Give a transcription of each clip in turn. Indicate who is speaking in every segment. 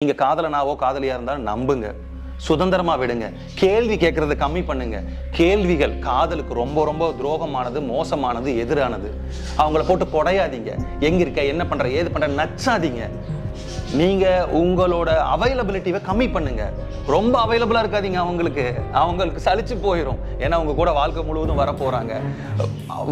Speaker 1: நீங்க காதலனாவோ காதலியா இருந்தாலும் நம்புங்க, சுதந்திரமா விடுங்க, கேள்வி கேட்கறத கம்மி பண்ணுங்க. கேள்விகள் காதலுக்கு ரொம்ப ரொம்ப துரோகமானது, மோசமானது, எதிரானது. அவங்கள போட்டு கொடையாதீங்க, எங்க இருக்க, என்ன பண்ற, ஏது பண்ற நச்சாதீங்க. நீங்க உங்களோட அவைலபிலிட்டியை கம்மி பண்ணுங்க. ரொம்ப அவைலபிளா இருக்காதீங்க, அவங்களுக்கு சலிச்சு போயிடும். ஏன்னா அவங்க கூட வாழ்க்கை முழுவதும் வர போறாங்க.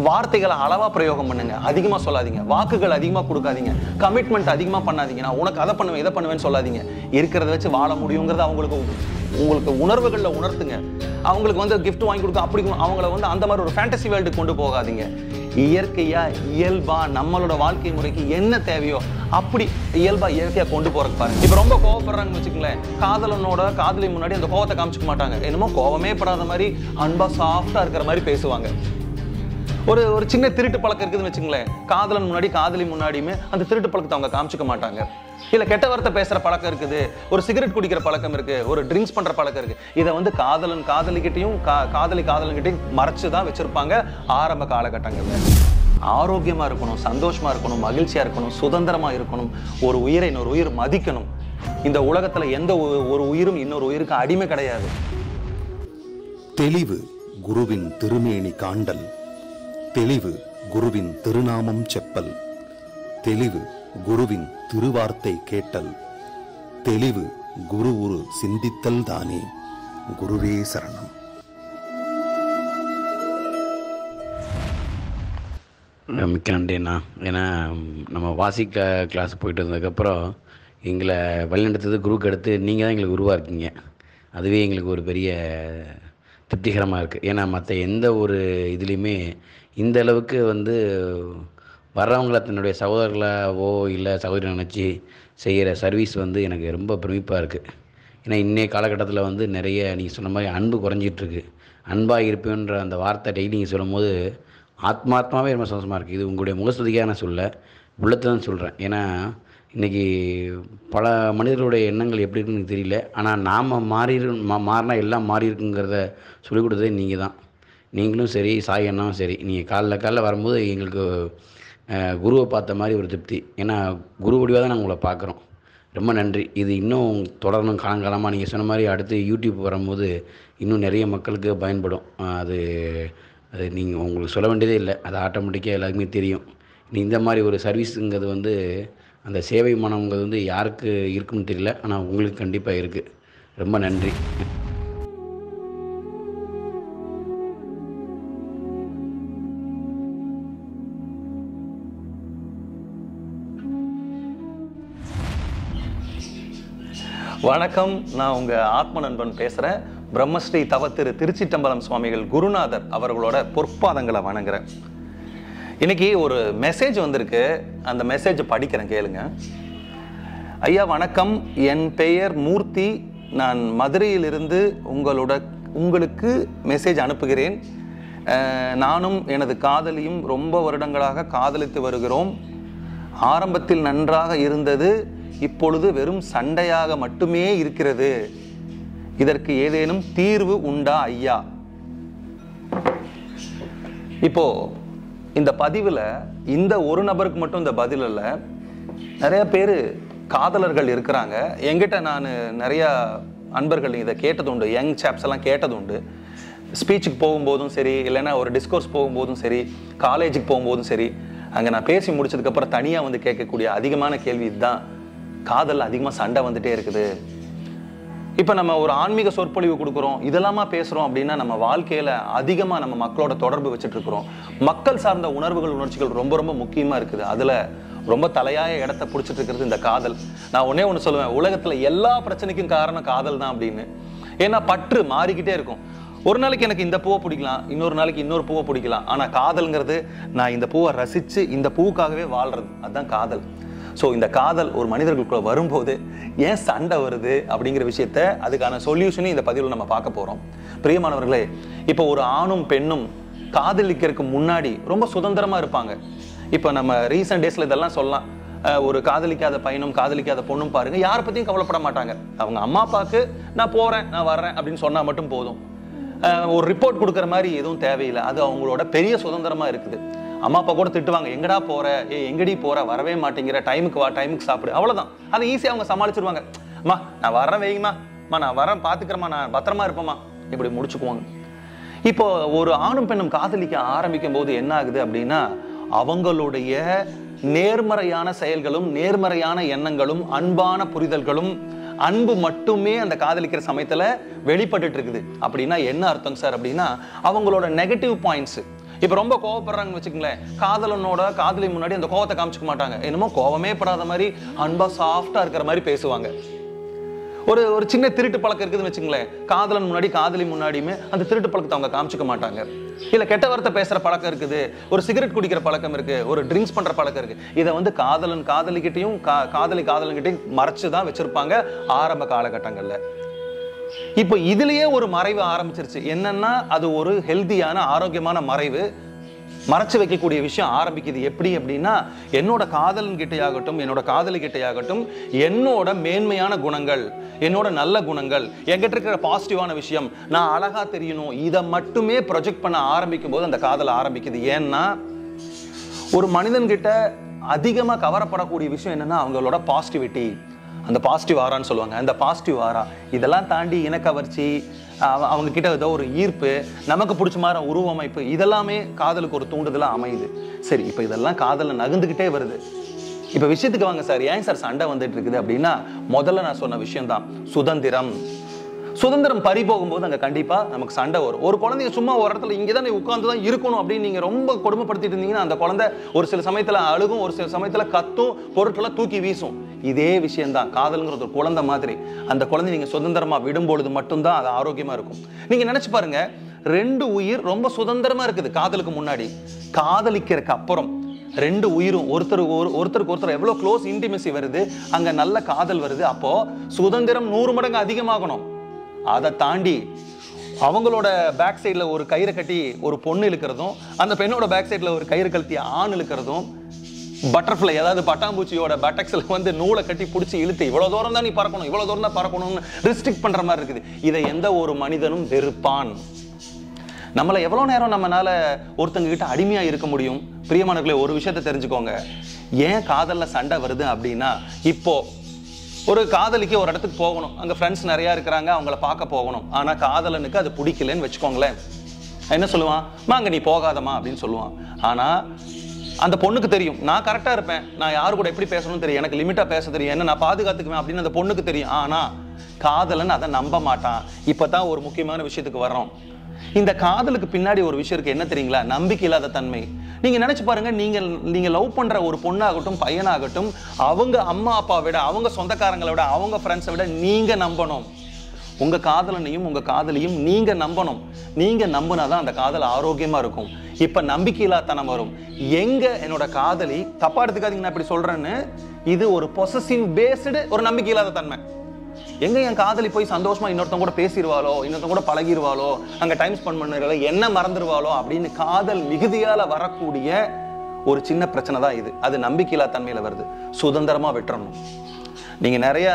Speaker 1: வார்த்தைகளை அளவா பிரயோகம் பண்ணுங்க, அதிகமா சொல்லாதீங்க. வாக்குகள் அதிகமா கொடுக்காதீங்க, கமிட்மெண்ட் அதிகமா பண்ணாதீங்க. நான் உனக்கு அதை பண்ணுவேன் இதை பண்ணுவேன்னு சொல்லாதீங்க. இருக்கிறத வச்சு வாழ முடியுங்கிறத உங்களுக்கு உணர்வுகளில் உணர்த்துங்க. அவங்களுக்கு கிஃப்ட் வாங்கி கொடுக்க அப்படி அவங்கள அந்த மாதிரி ஒரு ஃபேண்டசி வேர்ல்டுக்கு கொண்டு போகாதீங்க. இயற்கையா இயல்பா நம்மளோட வாழ்க்கை முறைக்கு என்ன தேவையோ அப்படி இயற்கையா கொண்டு போறதுக்கு பாருங்க. இப்ப ரொம்ப கோவப்படுறாங்கன்னு வச்சுக்கங்களேன், காதலி முன்னாடி அந்த கோவத்தை காமிச்சுக்க மாட்டாங்க. என்னமோ கோவமே படாத மாதிரி அன்பா சாஃப்டா இருக்கிற மாதிரி பேசுவாங்க. ஒரு சின்ன திருட்டு பழக்கம் இருக்குதுன்னு வச்சுங்களேன், காதலன் முன்னாடி காதலி முன்னாடியுமே அந்த திருட்டு பழக்கத்தை அவங்க காமிச்சுக்க மாட்டாங்க. இல்ல கெட்ட வார்த்தை பேசுற பழக்கம் இருக்குது, ஒரு சிகரெட் குடிக்கிற பழக்கம் இருக்கு, ஒரு ட்ரிங்க்ஸ் பண்ற பழக்கம் இருக்கு. இதை காதலன் காதலிக்கிட்டையும் காதலன்கிட்டையும் மறைச்சுதான் வச்சிருப்பாங்க ஆரம்ப காலகட்டங்கள்ல. ஆரோக்கியமா இருக்கணும், சந்தோஷமா இருக்கணும், மகிழ்ச்சியா இருக்கணும், சுதந்திரமா இருக்கணும். ஒரு உயிரை இன்னொரு உயிர் மதிக்கணும். இந்த உலகத்துல எந்த ஒரு உயிரும் இன்னொரு உயிருக்கு அடிமை கிடையாது.
Speaker 2: தெளிவு குருவின் திருமேனி காண்டல், தெளிவு குருவின் திருநாமம் செப்பல், தெளிவு குருவின் திருவார்த்தை கேட்டல், தெளிவு குரு உரு சிந்தித்தல் தானே. குருவே சரணம்.
Speaker 3: மிக்க நன்றிண்ணா. ஏன்னா நம்ம வாசிக்க கிளாஸ் போயிட்டு இருந்ததுக்கப்புறம் எங்களை வழிநடத்தது குருவுக்கு அடுத்து நீங்கள் தான் எங்களுக்கு குருவாக இருக்கீங்க. அதுவே எங்களுக்கு ஒரு பெரிய திருப்திகரமாக இருக்குது. ஏன்னா மற்ற எந்த ஒரு இதுலேயுமே இந்த அளவுக்கு வர்றவங்கள தன்னுடைய சகோதரர்களாவோ இல்லை சகோதரி நினச்சி செய்கிற சர்வீஸ் எனக்கு ரொம்ப பிரமிப்பாக இருக்குது. ஏன்னா இன்றைய காலகட்டத்தில் நிறைய நீங்கள் சொன்ன மாதிரி அன்பு குறைஞ்சிட்ருக்கு. அன்பாக இருப்பேன்ற அந்த வார்த்தை டெய்லி நீங்கள் சொல்லும் போது ஆத்மாத்மாவே ரொம்ப சந்தோஷமாக இருக்குது. இது உங்களுடைய முகஸ்துதிக்காக நான் சொல்ல, உள்ளத்தை தான் சொல்கிறேன். ஏன்னா இன்றைக்கி பல மனிதர்களுடைய எண்ணங்கள் எப்படி இருக்குன்னு எனக்கு தெரியல. ஆனால் நாம் மாறினா எல்லாம் மாறி இருக்குங்கிறத சொல்லிக் கொடுத்ததே நீங்கள் தான். நீங்களும் சரி, சாய் அண்ணாவும் சரி. நீங்கள் காலைல வரும்போது எங்களுக்கு குருவை பார்த்த மாதிரி ஒரு திருப்தி. ஏன்னா குரு வடிவாக தான் நாங்கள் உங்களை பார்க்குறோம். ரொம்ப நன்றி. இது இன்னும் தொடரணும் காலங்காலமாக. நீங்கள் சொன்ன மாதிரி அடுத்து யூடியூப் வரும்போது இன்னும் நிறைய மக்களுக்கு பயன்படும். அது நீங்கள் உங்களுக்கு சொல்ல வேண்டியதே இல்லை, அது ஆட்டோமேட்டிக்காக எல்லாருக்குமே தெரியும். இந்த மாதிரி ஒரு சர்வீஸுங்கிறது அந்த சேவை மனம்ங்கிறது யாருக்கு இருக்குன்னு தெரியல, ஆனால் உங்களுக்கு கண்டிப்பாக இருக்குது. ரொம்ப நன்றி.
Speaker 1: வணக்கம், நான் உங்க ஆத்ம நண்பன் பேசுறேன். பிரம்மஸ்ரீ தவத்திரு திருச்சிட்டம்பலம் சுவாமிகள் குருநாதர் அவர்களோட பொற்பாதங்களை வணங்குறேன். இன்னைக்கு ஒரு மெசேஜ் வந்திருக்கு, அந்த மெசேஜ் படிக்கிறேன், கேளுங்க. ஐயா வணக்கம், என் பெயர் மூர்த்தி. நான் மதுரையிலிருந்து உங்களுக்கு மெசேஜ் அனுப்புகிறேன். நானும் எனது காதலியும் ரொம்ப வருடங்களாக காதலித்து வருகிறோம். ஆரம்பத்தில் நன்றாக இருந்தது, இப்பொழுது வெறும் சண்டையாக மட்டுமே இருக்கிறது. இதற்கு ஏதேனும் தீர்வு உண்டா ஐயா? இப்போ இந்த பதிவில் இந்த ஒரு நபருக்கு மட்டும் இந்த பதில் இல்லை, நிறைய பேர் காதலர்கள் இருக்கிறாங்க. என்கிட்ட நான் நிறைய அன்பர்கள் இதை கேட்டது உண்டு, யங் சாப்ஸ் எல்லாம் கேட்டது உண்டு. ஸ்பீச்சுக்கு போகும்போதும் சரி, இல்லைன்னா ஒரு டிஸ்கோர்ஸ் போகும்போதும் சரி, காலேஜுக்கு போகும்போதும் சரி, அங்கே நான் பேசி முடிச்சதுக்கப்புறம் தனியாக கேட்கக்கூடிய அதிகமான கேள்வி இதுதான். காதல் அதிகமாக சண்டை வந்துட்டே இருக்குது. இப்போ நம்ம ஒரு ஆன்மீக சொற்பொழிவு கொடுக்குறோம், இதெல்லாமா பேசுகிறோம் அப்படின்னா நம்ம வாழ்க்கையில் அதிகமாக நம்ம மக்களோட தொடர்பு வச்சுட்டு இருக்கிறோம். மக்கள் சார்ந்த உணர்ச்சிகள் ரொம்ப ரொம்ப முக்கியமாக இருக்குது. அதில் ரொம்ப தலையாய இடத்த பிடிச்சிட்டு இருக்கிறது இந்த காதல். நான் ஒன்று சொல்லுவேன், உலகத்தில் எல்லா பிரச்சனைக்கும் காரணம் காதல் தான் அப்படின்னு. ஏன்னா பற்று மாறிக்கிட்டே இருக்கும். ஒரு நாளைக்கு எனக்கு இந்த பூவை பிடிக்கலாம், இன்னொரு நாளைக்கு இன்னொரு பூவை பிடிக்கலாம். ஆனால் காதல்ங்கிறது நான் இந்த பூவை ரசித்து இந்த பூவுக்காகவே வாழ்கிறது, அதுதான் காதல். ஸோ இந்த காதல் ஒரு மனிதர்களுக்குள்ள வரும்போது ஏன் சண்டை வருது அப்படிங்கிற விஷயத்த, அதுக்கான சொல்யூஷனையும் இந்த பதிவில் நம்ம பார்க்க போகிறோம். பிரியமானவர்களே, இப்போ ஒரு ஆணும் பெண்ணும் காதலிக்கிறதுக்கு முன்னாடி ரொம்ப சுதந்திரமாக இருப்பாங்க. இப்போ நம்ம ரீசெண்ட் டேஸில் இதெல்லாம் சொல்லலாம். ஒரு காதலிக்காத பையனும் காதலிக்காத பொண்ணும் பாருங்கள், யாரை பற்றியும் கவலைப்பட மாட்டாங்க. அவங்க அம்மா அப்பாவுக்கு நான் போகிறேன், நான் வர்றேன் அப்படின்னு சொன்னால் மட்டும் போதும். ஒரு ரிப்போர்ட் கொடுக்குற மாதிரி எதுவும் தேவையில்லை. அது அவங்களோட பெரிய சுதந்திரமாக இருக்குது. அம்மா அப்பா கூட திட்டுவாங்க, எங்கடா போற, எங்கடி போற, வரவே மாட்டேங்கிற, டைமுக்கு வா, டைமுக்கு சாப்பிடு, அவ்வளவுதான். அதை ஈஸியாக அவங்க சமாளிச்சிருவாங்க. அம்மா நான் வரேன் வைங்கம்மா, நான் வரேன் பார்த்துக்கிறேம்மா, நான் பத்திரமா இருப்பேம்மா, இப்படி முடிச்சுக்குவாங்க. இப்போ ஒரு ஆணும் பெண்ணும் காதலிக்க ஆரம்பிக்கும் போது என்ன ஆகுது அப்படின்னா, அவங்களுடைய நேர்மறையான செயல்களும் நேர்மறையான எண்ணங்களும் அன்பான புரிதல்களும் அன்பு மட்டுமே அந்த காதலிக்கிற சமயத்துல வெளிப்பட்டு இருக்குது. அப்படின்னா என்ன அர்த்தம் சார் அப்படின்னா, அவங்களோட நெகட்டிவ் பாயிண்ட்ஸ், இப்ப ரொம்ப கோவப்படுறாங்கன்னு வச்சுக்கங்களேன், காதலி முன்னாடி அந்த கோவத்தை காமிச்சுக்க மாட்டாங்க, என்னமோ கோவமே படாத மாதிரி அன்பா சாஃப்டா இருக்கிற மாதிரி பேசுவாங்க. ஒரு சின்ன திருட்டு பழக்கம் இருக்குதுன்னு வச்சுங்களேன், காதலன் முன்னாடி காதலி முன்னாடியுமே அந்த திருட்டு பழக்கத்தை அவங்க காமிச்சுக்க மாட்டாங்க. இல்ல கெட்ட வார்த்தை பேசுற பழக்கம் இருக்குது, ஒரு சிகரெட் குடிக்கிற பழக்கம் இருக்கு, ஒரு ட்ரிங்க்ஸ் பண்ற பழக்கம் இருக்கு, இதை வந்து காதலிக்கிட்டையும் காதலன்கிட்டையும் மறைச்சுதான் வச்சிருப்பாங்க ஆரம்ப காலகட்டங்கள்ல. இப்போ இதுலயே ஒரு மறைவு ஆரம்பிச்சிருச்சு. என்னன்னா அது ஒரு ஹெல்தியான ஆரோக்கியமான மறைவு, மறைச்சு வைக்கக்கூடிய விஷயம் ஆரம்பிக்குது. எப்படி அப்படின்னா, என்னோட காதலன் கிட்டையாகட்டும் என்னோட காதலி கிட்டையாகட்டும் என்னோட மேன்மையான குணங்கள், என்னோட நல்ல குணங்கள், என்கிட்ட இருக்கிற பாசிட்டிவான விஷயம், நான் அழகா தெரியணும், இதை மட்டுமே ப்ரொஜெக்ட் பண்ண ஆரம்பிக்கும் போது அந்த காதல் ஆரம்பிக்குது. ஏன்னா ஒரு மனிதன் கிட்ட அதிகமா கவரப்படக்கூடிய விஷயம் என்னன்னா அவங்களோட பாசிட்டிவிட்டி, அந்த பாசிட்டிவ் ஆரான்னு சொல்லுவாங்க, அந்த பாசிட்டிவ் ஆரா. இதெல்லாம் தாண்டி இனக்கவர்ச்சி, அவங்க கிட்ட ஏதோ ஒரு ஈர்ப்பு, நமக்கு பிடிச்ச மாதிரி உருவமைப்பு, இதெல்லாமே காதலுக்கு ஒரு தூண்டுதலா அமையுது. சரி, இப்போ இதெல்லாம் காதல நகர்ந்துகிட்டே வருது. இப்ப விஷயத்துக்கு வாங்க சார், ஏன் சார் சண்டை வந்துட்டு இருக்குது அப்படின்னா, முதல்ல நான் சொன்ன விஷயம் தான் சுதந்திரம் பறி போகும்போது அங்க கண்டிப்பா நமக்கு சண்டை வரும். ஒரு குழந்தைங்க சும்மா ஒரு இடத்துல இங்கதான் நீ உட்கார்ந்துதான் இருக்கணும் அப்படின்னு நீங்க ரொம்ப கொடுமைப்படுத்திட்டு இருந்தீங்கன்னா அந்த குழந்தை ஒரு சில சமயத்துல அழுகும், ஒரு சில சமயத்துல கத்தும், பொருட்களை தூக்கி வீசும். இதே விஷயம் தான் காதல்ங்கிறது ஒரு குழந்தை மாதிரி. அந்த குழந்தை நீங்க சுதந்திரமா விடும்பொழுது மட்டும்தான் அது ஆரோக்கியமா இருக்கும். நீங்க நினைச்சு பாருங்க, 2 உயிர் ரொம்ப சுதந்திரமா இருக்குது காதலுக்கு முன்னாடி, காதலிக்கிறதுக்கு அப்புறம் 2 உயிரும் ஒருத்தருக்கு ஒருத்தர் எவ்வளவு க்ளோஸ் இன்டிமெசி வருது, அங்க நல்ல காதல் வருது. அப்போ சுதந்திரம் 100 மடங்கு அதிகமாகணும். அதை தாண்டி அவங்களோட பேக் சைட்ல ஒரு கயிறை கட்டி ஒரு பொண்ணு இழுக்கிறதும், அந்த பெண்ணோட பேக் சைட்ல ஒரு கயிறு கழட்டி ஆண் இழுக்கிறதும், பட்டர்ஃப்ளை அதாவது பட்டாம்பூச்சியோட பட்டக்ஸ்ல வந்து நூலை கட்டி பிடிச்சி இழுத்து இவ்வளவு தூரம் தான் நீ பறக்கணும், இவ்வளவு தூரம் தான் பறக்கணும்னு ரெஸ்ட்ரிக்ட் பண்ற மாதிரி இருக்குது. இதை எந்த ஒரு மனிதனும் வெறுப்பான். நம்மளை எவ்வளவு நேரம் நம்மளால ஒருத்தங்க கிட்ட அடிமையா இருக்க முடியும்? பிரியமானவர்களே, ஒரு விஷயத்தை தெரிஞ்சுக்கோங்க, ஏன் காதல்ல சண்டை வருது அப்படின்னா, இப்போ ஒரு காதலிக்கு ஒரு இடத்துக்கு போகணும், அங்க ஃப்ரெண்ட்ஸ் நிறைய இருக்கிறாங்க, அவங்கள பார்க்க போகணும். ஆனா காதலனுக்கு அது பிடிக்கலன்னு வச்சுக்கோங்களேன், என்ன சொல்லுவான்? அங்க நீ போகாதமா அப்படின்னு சொல்லுவான். ஆனா அந்த பொண்ணுக்கு தெரியும், நான் கரெக்டா இருப்பேன், நான் யாரு கூட எப்படி பேசணும்னு தெரியும், எனக்கு லிமிட்டா பேச தெரியும், என்ன நான் பாதுகாத்துக்குவேன் அப்படின்னு அந்த பொண்ணுக்கு தெரியும். ஆனா காதலன் அதை நம்ப மாட்டான். இப்பதான் ஒரு முக்கியமான விஷயத்துக்கு வர்றோம். இந்த காதலுக்கு பின்னாடி ஒரு விஷயம் இருக்கு, என்ன தெரியுங்களா? நம்பிக்கை இல்லாத தன்மை. நீங்க நினைச்சு பாருங்க, நீங்க லவ் பண்ற ஒரு பொண்ணாகட்டும் பையனாகட்டும், அவங்க அம்மா அப்பா விட, அவங்க சொந்தக்காரங்களை விட, அவங்க ஃப்ரெண்ட்ஸை விட நீங்க நம்பணும். உங்க காதலனையும் உங்க காதலியும் நீங்க நம்பணும். நீங்க நம்பினாதான் அந்த காதல் ஆரோக்கியமா இருக்கும். இப்ப நம்பிக்கையில்லாதனம் வரும். எங்க என்னோட காதலி, தப்பா எடுத்துக்காதீங்க நான் இப்படி சொல்றேன்னு, இது ஒரு பொசசிவ் பேஸ்டு ஒரு நம்பிக்கை இல்லாத தன்மை. எங்க என் காதலி போய் சந்தோஷமா இன்னொருத்தங்க கூட பேசிடுவாளோ, இன்னொருத்தங்க கூட பழகிடுவாளோ, அங்க டைம் ஸ்பெண்ட் பண்ணுறத என்ன மறந்துடுவாளோ அப்படின்னு காதல் மிகுதியால வரக்கூடிய ஒரு சின்ன பிரச்சனை தான் இது. அது நம்பிக்கையில்லா தன்மையில வருது. சுதந்திரமா விட்டுறணும். நீங்க நிறைய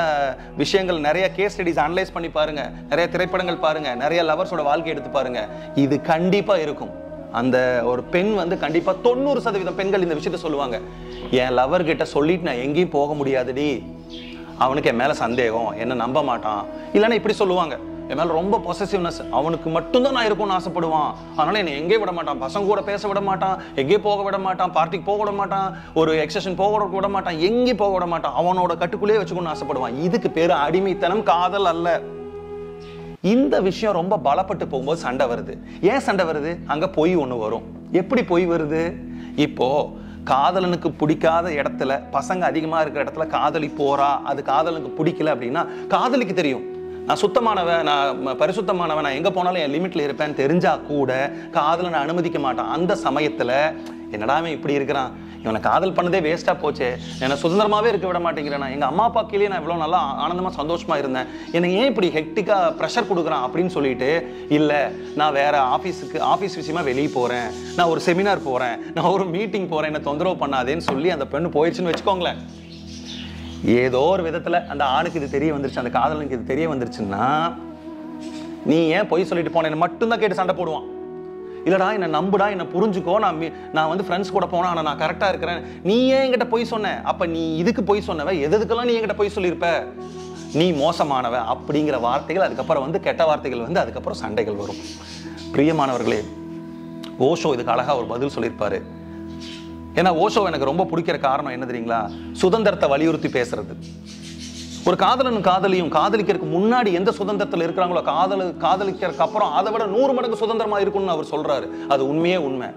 Speaker 1: விஷயங்கள், நிறைய கேஸ் ஸ்டடிஸ் அனலைஸ் பண்ணி பாருங்க, நிறைய திரைப்படங்கள் பாருங்க, நிறைய லவர்ஸோட வாழ்க்கை எடுத்து பாருங்க, இது கண்டிப்பா இருக்கும். அந்த ஒரு பெண் வந்து கண்டிப்பா 90% பெண்கள் இந்த விஷயத்த சொல்லுவாங்க, என் லவர் கிட்ட சொல்லிட்டு நான் எங்கேயும் போக முடியாதுடி, அவனுக்கு என் மேல சந்தேகம், என்ன நம்ப மாட்டான். இல்லைன்னா இப்படி சொல்லுவாங்க, என் மேல ரொம்ப பொசசிவ்னஸ், அவனுக்கு மட்டும்தான் நான் இருக்கும்னு ஆசைப்படுவான், அதனால என்னை எங்கேயே விட மாட்டான், பசங்க கூட பேச விட மாட்டான், எங்கேயே போக விட மாட்டான், பார்ட்டிக்கு போக விட மாட்டான், ஒரு எக்ஸஷன் போக விட மாட்டான், எங்கேயும் போக விட மாட்டான், அவனோட கட்டுக்குள்ளேயே வச்சுக்கணும்னு ஆசைப்படுவான். இதுக்கு பேரு அடிமைத்தனம், காதல் அல்ல. இந்த விஷயம் ரொம்ப பலப்பட்டு போகும்போது சண்டை வருது. ஏன் சண்டை வருது? அங்க பொய் ஒண்ணு வரும். எப்படி பொய் வருது? இப்போ காதலனுக்கு பிடிக்காத இடத்துல, பசங்க அதிகமா இருக்கிற இடத்துல காதலி போறா, அது காதலனுக்கு பிடிக்கல அப்படின்னா காதலிக்கு தெரியும், நான் சுத்தமானவன், நான் பரிசுத்தமானவன், நான் எங்க போனாலும் என் லிமிட்ல இருப்பேன்னு தெரிஞ்சா கூட காதலனை அனுமதிக்க மாட்டான். அந்த சமயத்துல என்னடா இவன் இப்படி இருக்கிறான், இவனை காதல் பண்ணதே வேஸ்டா போச்சே, என்னை சுதந்திரமாவே இருக்க விட மாட்டேங்கிறேன், எங்க அம்மா அப்பா கீழே நான் இவ்வளவு நல்லா ஆனந்தமா சந்தோஷமா இருந்தேன், எனக்கு ஏன் இப்படி ஹெக்டிக்கா ப்ரெஷர் கொடுக்குறான் அப்படின்னு சொல்லிட்டு, இல்ல நான் வேற ஆபீஸ் விஷயமா வெளியே போறேன், நான் ஒரு செமினார் போறேன், நான் ஒரு மீட்டிங் போறேன், என்ன தொந்தரவு பண்ணாதேன்னு சொல்லி அந்த பெண்ணு போயிடுச்சுன்னு வச்சுக்கோங்களேன். ஏதோ ஒரு விதத்துல அந்த ஆணுக்கு இது தெரிய வந்துருச்சு, அந்த காதலனுக்கு இது தெரிய வந்துருச்சுன்னா, நீ ஏன் பொய் சொல்லிட்டு போனேன்னு மட்டும்தான் கேட்டு சண்டை போடுவான். இல்லடா என்ன நம்புடா, என்ன புரிஞ்சுக்கோ, நான் வந்து ஃப்ரெண்ட்ஸ் கூட போனா, ஆனா நான் கரெக்டா இருக்கிறேன், நீ ஏன் என்கிட்ட பொய் சொன்ன, அப்ப நீ இதுக்கு பொய் சொன்னவ, எதுக்கெல்லாம் நீ என்கிட்ட பொய் சொல்லியிருப்ப, நீ மோசமானவன் அப்படிங்கிற வார்த்தைகள், அதுக்கப்புறம் வந்து கெட்ட வார்த்தைகள் வந்து அதுக்கப்புறம் சண்டைகள் வரும். பிரியமானவர்களே, ஓஷோ இதுக்கு அழகா ஒரு பதில் சொல்லியிருப்பாரு. ஏன்னா ஓஷோ எனக்கு ரொம்ப பிடிக்கிற காரணம் என்ன தெரியுங்களா? சுதந்திரத்தை வலியுறுத்தி பேசுறது. ஒரு காதலனும் காதலியும் காதலிக்கிறதுக்கு முன்னாடி எந்த சுதந்திரத்தில் இருக்கிறாங்களோ காதலிக்கிறதுக்கு அப்புறம் அதை விட 100 மடங்கு சுதந்திரமா இருக்கும்னு அவர் சொல்றாரு. அது உண்மையே உண்மை.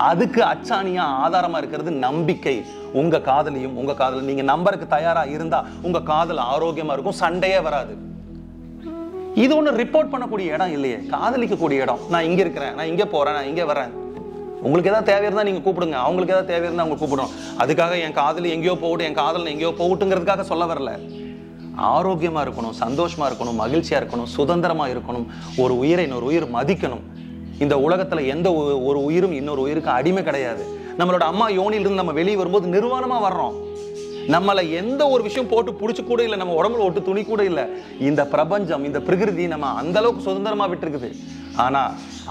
Speaker 1: அதுக்கு அச்சாணியா ஆதாரமா இருக்கிறது நம்பிக்கை. உங்க காதலியும் உங்க காதலும் நீங்க நம்பருக்கு தயாரா இருந்தா உங்க காதல் ஆரோக்கியமா இருக்கும், சண்டையே வராது. இது ஒண்ணு ரிப்போர்ட் பண்ணக்கூடிய இடம் இல்லையே, காதலிக்கக்கூடிய இடம். நான் இங்க இருக்கிறேன், நான் இங்க போறேன், நான் இங்க வரேன். உங்களுக்கு ஏதாவது தேவை இருந்தா நீங்க கூப்பிடுங்க, அவங்களுக்கு ஏதாவது தேவை இருந்தா அவங்க கூப்பிடணும். அதுக்காக என் காதலி எங்கேயோ போகட்டும், என் காதல் எங்கேயோ போகட்டுங்கிறதுக்காக சொல்ல வரல. ஆரோக்கியமா இருக்கணும், சந்தோஷமா இருக்கணும், மகிழ்ச்சியா இருக்கணும், சுதந்திரமா இருக்கணும். ஒரு உயிரை இன்னொரு உயிர் மதிக்கணும். இந்த உலகத்துல எந்த ஒரு உயிரும் இன்னொரு உயிருக்கு அடிமை கிடையாது. நம்மளோட அம்மா யோனிலிருந்து நம்ம வெளியே வரும்போது நிர்வாணமா வர்றோம். நம்மளை எந்த ஒரு விஷயம் போட்டு பிடிச்சி கூட இல்லை, நம்ம உடம்புல ஒட்டு துணி கூட இல்லை. இந்த பிரபஞ்சம், இந்த பிரகிருதி நம்ம அந்த அளவுக்கு சுதந்திரமா விட்டுருக்குது. ஆனா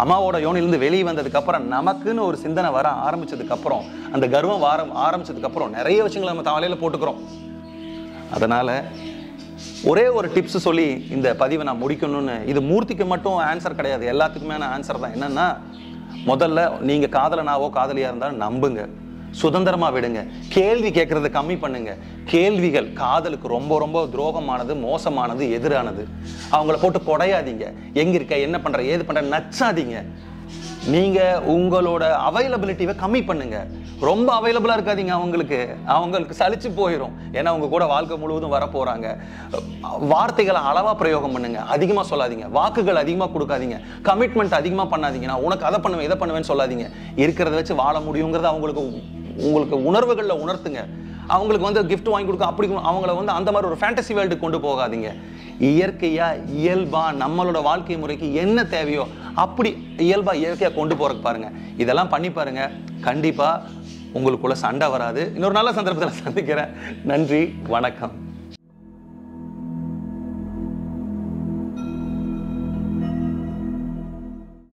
Speaker 1: அம்மாவோட யோனிலிருந்து வெளியே வந்ததுக்கு அப்புறம் நமக்குன்னு ஒரு சிந்தனை வர ஆரம்பிச்சதுக்கு அப்புறம், அந்த கர்வம் ஆரம்பிச்சதுக்கு அப்புறம் நிறைய விஷயங்களை நம்ம தலையில போட்டுக்கிறோம். அதனால ஒரே ஒரு டிப்ஸ் சொல்லி இந்த பதிவை நான் முடிக்கணும்னு. இது மூர்த்திக்கு மட்டும் ஆன்சர் கிடையாது, எல்லாத்துக்குமே ஆன்சர் தான். என்னன்னா, முதல்ல நீங்க காதலனாவோ காதலியா இருந்தாலும் நம்புங்க, சுதந்திரமா விடுங்க, கேள்வி கேட்கறத கம்மி பண்ணுங்க. கேள்விகள் காதலுக்கு ரொம்ப ரொம்ப துரோகமானது, மோசமானது, எதிரானது. அவங்கள போட்டு கொடையாதீங்க, எங்க இருக்க, என்ன பண்ற, ஏது பண்ற நச்சாதீங்க. நீங்க உங்களோட அவைலபிலிட்டியை கம்மி பண்ணுங்க. ரொம்ப அவைலபிளா இருக்காதீங்க, அவங்களுக்கு சலிச்சு போயிடும். ஏன்னா அவங்க கூட வாழ்க்கை முழுவதும் வர போறாங்க. வார்த்தைகளை அளவா பிரயோகம் பண்ணுங்க, அதிகமா சொல்லாதீங்க. வாக்குகள் அதிகமா கொடுக்காதீங்க. கமிட்மெண்ட் அதிகமா பண்ணாதீங்க. நான் உனக்கு அதை பண்ணுவேன் இதை பண்ணுவேன்னு சொல்லாதீங்க. இருக்கிறத வச்சு வாழ முடியுங்கிறத உங்களுக்கு உணர்வுகளில் உணர்த்துங்க. அவங்களுக்கு வந்து கிஃப்ட் வாங்கி கொடுக்க அப்படி அவங்கள வந்து அந்த மாதிரி ஒரு ஃபேண்டசி வேர்ல்டு கொண்டு போகாதீங்க. இயற்கையா இயல்பா நம்மளோட வாழ்க்கை முறைக்கு என்ன தேவையோ அப்படி இயல்பா இயற்கையா கொண்டு போறதுக்கு பாருங்க. இதெல்லாம் பண்ணி பாருங்க, கண்டிப்பா உங்களுக்குள்ள சண்டை வராது. இன்னொரு நல்ல சந்தர்ப்பத்தில் சந்திக்கிறேன். நன்றி, வணக்கம்.